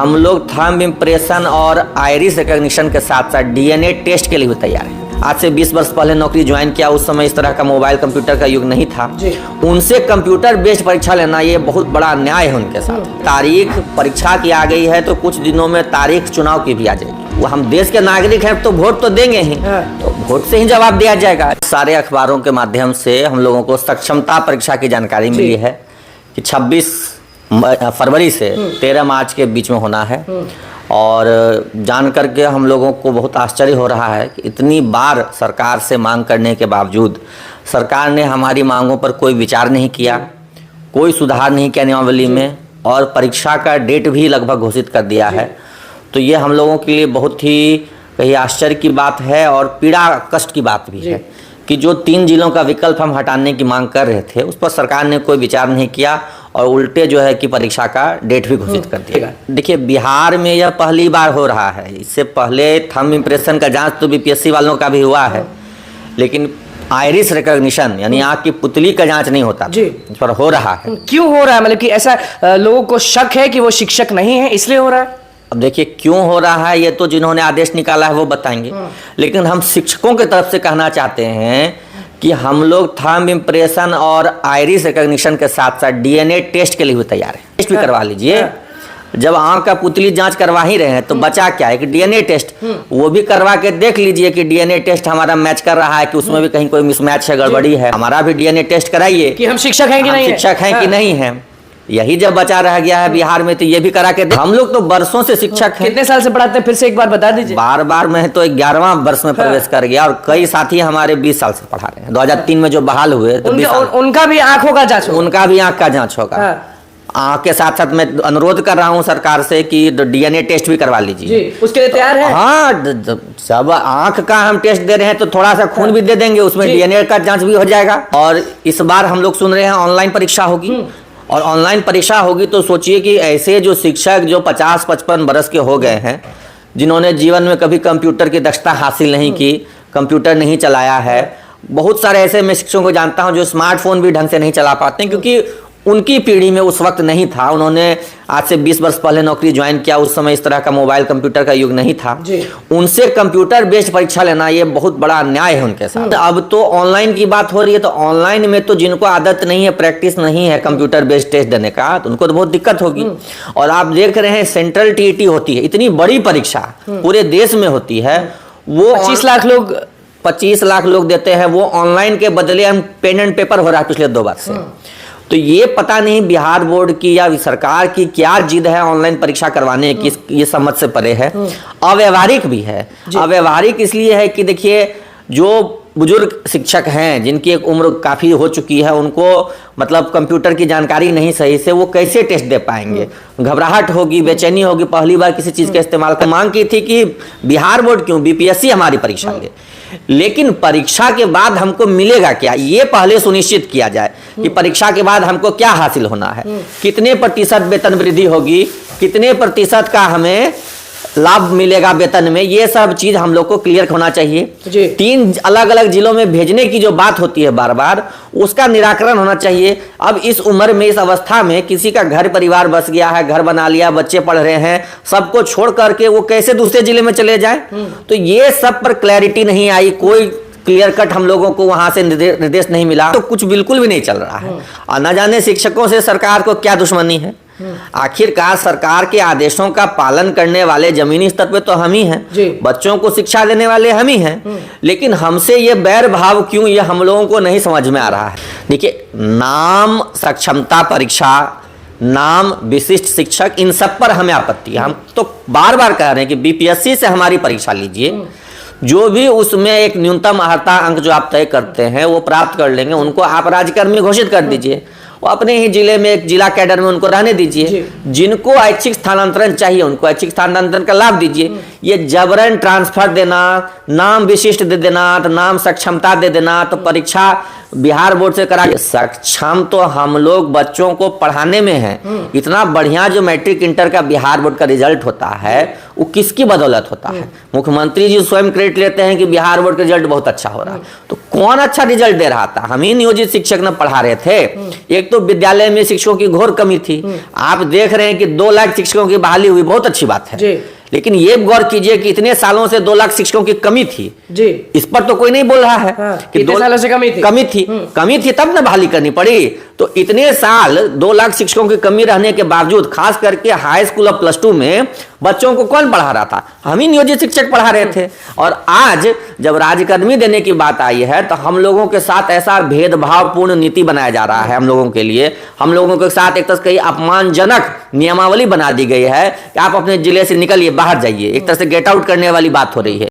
हम लोग thumb impression और आइरिस रिकॉग्निशन के साथ साथ डीएनए टेस्ट के लिए भी तैयार हैं। आज से 20 वर्ष पहले नौकरी ज्वाइन किया, उस समय इस तरह का मोबाइल कंप्यूटर का युग नहीं था। उनसे कंप्यूटर बेस्ड परीक्षा लेना ये बहुत बड़ा अन्याय है उनके साथ। तारीख परीक्षा की आ गई है तो कुछ दिनों में तारीख चुनाव की भी आ जाएगी। वो हम देश के नागरिक हैं तो वोट तो देंगे ही, तो वोट से ही जवाब दिया जाएगा। सारे अखबारों के माध्यम से हम लोगों को सक्षमता परीक्षा की जानकारी मिली है कि 26 फरवरी से 13 मार्च के बीच में होना है। और जान करके हम लोगों को बहुत आश्चर्य हो रहा है कि इतनी बार सरकार से मांग करने के बावजूद सरकार ने हमारी मांगों पर कोई विचार नहीं किया, कोई सुधार नहीं किया नियमावली में, और परीक्षा का डेट भी लगभग घोषित कर दिया है। तो ये हम लोगों के लिए बहुत ही कहीं आश्चर्य की बात है और पीड़ा कष्ट की बात भी है कि जो 3 जिलों का विकल्प हम हटाने की मांग कर रहे थे उस पर सरकार ने कोई विचार नहीं किया और उल्टे जो है कि परीक्षा का डेट भी घोषित कर दिया। देखिए, बिहार में यह पहली बार हो रहा है। इससे पहले थंब इम्प्रेशन का जांच तो बीपीएससी वालों का भी हुआ है, लेकिन आइरिस रिकॉग्निशन यानी आँख की पुतली का जांच नहीं होता जी, इस पर हो रहा है। क्यों हो रहा है? मतलब कि ऐसा लोगों को शक है कि वो शिक्षक नहीं है इसलिए हो रहा है? अब देखिए, क्यों हो रहा है ये तो जिन्होंने आदेश निकाला है वो बताएंगे, लेकिन हम शिक्षकों की तरफ से कहना चाहते हैं कि हम लोग थंब इम्प्रेशन और आइरिस रिकॉग्निशन के साथ साथ डीएनए टेस्ट के लिए भी तैयार हैं। टेस्ट भी करवा लीजिए। जब आंख का पुतली जांच करवा ही रहे हैं तो बचा क्या है कि डीएनए टेस्ट वो भी करवा के देख लीजिए कि डीएनए टेस्ट हमारा मैच कर रहा है कि उसमें भी कहीं कोई मिसमैच है, गड़बड़ी है। हमारा भी डीएनए टेस्ट कराइए कि हम शिक्षक हैं कि नहीं, शिक्षक हैं कि नहीं है। यही जब बचा रह गया है बिहार में तो ये भी करा के हम लोग तो बरसों से शिक्षक हैं। कितने साल से पढ़ाते हैं फिर से एक बार बता दीजिए। बार मैं तो 11वां वर्ष में प्रवेश कर गया और कई साथी हमारे 20 साल से पढ़ा रहे हैं। 2003 में जो बहाल हुए तो उनका भी आंखों का जांच, उनका भी आंख का जांच होगा। आंख के साथ साथ मैं अनुरोध कर रहा हूं सरकार से कि डीएनए टेस्ट भी करवा लीजिए। उसके लिए तैयार है? हाँ, सब आंख का हम टेस्ट दे रहे हैं तो थोड़ा सा खून भी दे देंगे, उसमें डीएनए का जांच भी हो जाएगा। और इस बार हम लोग सुन रहे हैं ऑनलाइन परीक्षा होगी, और ऑनलाइन परीक्षा होगी तो सोचिए कि ऐसे जो शिक्षक जो 50-55 बरस के हो गए हैं, जिन्होंने जीवन में कभी कंप्यूटर की दक्षता हासिल नहीं की, कंप्यूटर नहीं चलाया है, बहुत सारे ऐसे मैं शिक्षकों को जानता हूं जो स्मार्टफोन भी ढंग से नहीं चला पाते हैं क्योंकि उनकी पीढ़ी में उस वक्त नहीं था। उन्होंने आज से 20 वर्ष पहले नौकरी ज्वाइन किया, उस समय इस तरह का मोबाइल कंप्यूटर का युग नहीं था। उनसे कंप्यूटर बेस्ड परीक्षा लेना ये बहुत बड़ा अन्याय है उनके साथ। अब तो ऑनलाइन की बात हो रही है, तो ऑनलाइन में तो जिनको आदत नहीं है, प्रैक्टिस नहीं है कंप्यूटर बेस्ड टेस्ट देने का, तो उनको तो बहुत दिक्कत होगी। और आप देख रहे हैं सेंट्रल टीईटी होती है, इतनी बड़ी परीक्षा पूरे देश में होती है, वो 25 लाख लोग देते हैं, वो ऑनलाइन के बदले हम पेन एंड पेपर हो रहा है पिछले 2 वर्ष से। तो ये पता नहीं बिहार बोर्ड की या सरकार की क्या जिद है ऑनलाइन परीक्षा करवाने की, ये समझ से परे है। अव्यवहारिक भी है। अव्यवहारिक इसलिए है कि देखिए, जो बुजुर्ग शिक्षक हैं जिनकी एक उम्र काफ़ी हो चुकी है, उनको मतलब कंप्यूटर की जानकारी नहीं सही से, वो कैसे टेस्ट दे पाएंगे? घबराहट होगी, बेचैनी होगी, पहली बार किसी चीज़ का इस्तेमाल कर। मांग की थी कि बिहार बोर्ड क्यों, बीपीएससी हमारी परीक्षा ले, लेकिन परीक्षा के बाद हमको मिलेगा क्या ये पहले सुनिश्चित किया जाए कि परीक्षा के बाद हमको क्या हासिल होना है, कितने प्रतिशत वेतन वृद्धि होगी, कितने प्रतिशत का हमें लाभ मिलेगा वेतन में, ये सब चीज हम लोग को क्लियर होना चाहिए। 3 अलग अलग जिलों में भेजने की जो बात होती है बार बार, उसका निराकरण होना चाहिए। अब इस उम्र में, इस अवस्था में किसी का घर परिवार बस गया है, घर बना लिया, बच्चे पढ़ रहे हैं, सबको छोड़ करके वो कैसे दूसरे जिले में चले जाए? तो ये सब पर क्लैरिटी नहीं आई, कोई क्लियर कट हम लोगों को वहां से निर्देश नहीं मिला, तो कुछ बिल्कुल भी नहीं चल रहा है। और न जाने शिक्षकों से सरकार को क्या दुश्मनी है। आखिरकार सरकार के आदेशों का पालन करने वाले जमीनी स्तर पे तो हम ही हैं, बच्चों को शिक्षा देने वाले हम ही हैं, लेकिन हमसे ये बैर भाव क्यों, ये हम लोगों को नहीं समझ में आ रहा है। देखिए, नाम सक्षमता परीक्षा, नाम विशिष्ट शिक्षक, इन सब पर हमें आपत्ति है। हम तो बार बार कह रहे हैं कि बीपीएससी से हमारी परीक्षा लीजिए, जो भी उसमें एक न्यूनतम अर्हता अंक जो आप तय करते हैं वो प्राप्त कर लेंगे, उनको आप राज्यकर्मी घोषित कर दीजिए, वो अपने ही जिले में एक जिला कैडर में उनको रहने दीजिए। जिनको ऐच्छिक स्थानांतरण चाहिए उनको ऐच्छिक स्थानांतरण का लाभ दीजिए। ये जबरन ट्रांसफर देना, नाम विशिष्ट दे देना, तो नाम सक्षमता दे देना, तो परीक्षा बिहार बोर्ड से करा। सक्षम तो हम लोग बच्चों को पढ़ाने में हैं। इतना बढ़िया जो मैट्रिक इंटर का बिहार बोर्ड का रिजल्ट होता है वो किसकी बदौलत होता है? मुख्यमंत्री जी स्वयं क्रेडिट लेते हैं कि बिहार बोर्ड का रिजल्ट बहुत अच्छा हो रहा है। तो कौन अच्छा रिजल्ट दे रहा था? हम ही नियोजित शिक्षक न पढ़ा रहे थे। एक तो विद्यालय में शिक्षकों की घोर कमी थी। आप देख रहे हैं कि 2 लाख शिक्षकों की बहाली हुई, बहुत अच्छी बात है। लेकिन ये गौर कीजिए कि इतने सालों से 2 लाख शिक्षकों की कमी थी जी। इस पर तो कोई नहीं बोल रहा है कि 2 सालों से कमी थी तब ना बहाली करनी पड़ी। तो इतने साल 2 लाख शिक्षकों की कमी रहने के बावजूद खास करके हाई स्कूल और +2 में बच्चों को कौन पढ़ा रहा था? हम ही नियोजित शिक्षक पढ़ा रहे थे। और आज जब राज्य अकादमी देने की बात आई है तो हम लोगों के साथ ऐसा भेदभावपूर्ण नीति बनाया जा रहा है। हम लोगों के लिए, हम लोगों के साथ एक तरह से अपमानजनक नियमावली बना दी गई है कि आप अपने जिले से निकलिए, बाहर जाइए। एक तरह से गेट आउट करने वाली बात हो रही है।